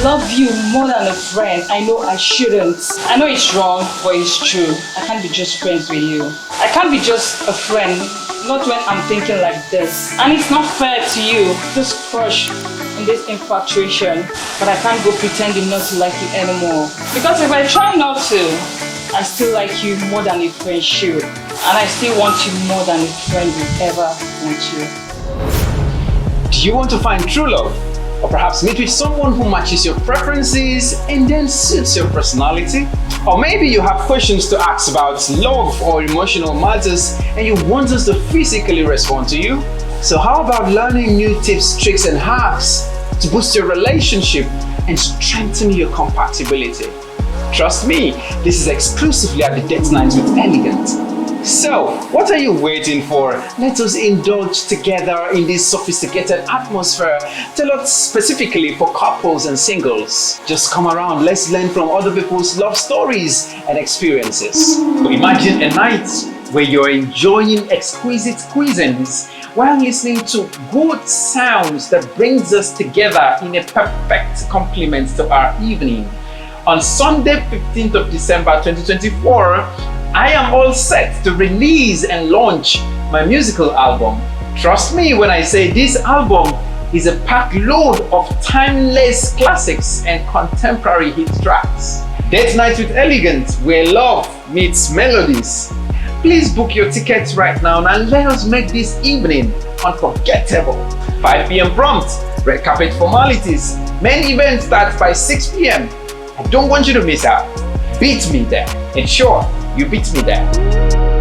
love you more than a friend. I know I shouldn't. I know it's wrong, but it's true. I can't be just friends with you. I can't be just a friend, not when I'm thinking like this. And it's not fair to you, this crush and this infatuation. But I can't go pretending not to like you anymore. Because if I try not to, I still like you more than a friend should. And I still want you more than a friend would ever want you. Do you want to find true love? Or perhaps meet with someone who matches your preferences and then suits your personality? Or maybe you have questions to ask about love or emotional matters and you want us to physically respond to you? So how about learning new tips, tricks and hacks to boost your relationship and strengthen your compatibility? Trust me, this is exclusively at the Date Night with Elegant. So, what are you waiting for? Let us indulge together in this sophisticated atmosphere tailored specifically for couples and singles. Just come around, let's learn from other people's love stories and experiences. So imagine a night where you're enjoying exquisite cuisines while listening to good sounds that brings us together in a perfect complement to our evening. On Sunday, 15th of December 2024, I am all set to release and launch my musical album. Trust me when I say this album is a packed load of timeless classics and contemporary hit tracks. Date Night with Elegant, where love meets melodies. Please book your tickets right now and let us make this evening unforgettable. 5 p.m. prompt, red carpet formalities. Main event starts by 6 p.m. I don't want you to miss out. Beat me there. And sure, you beat me there.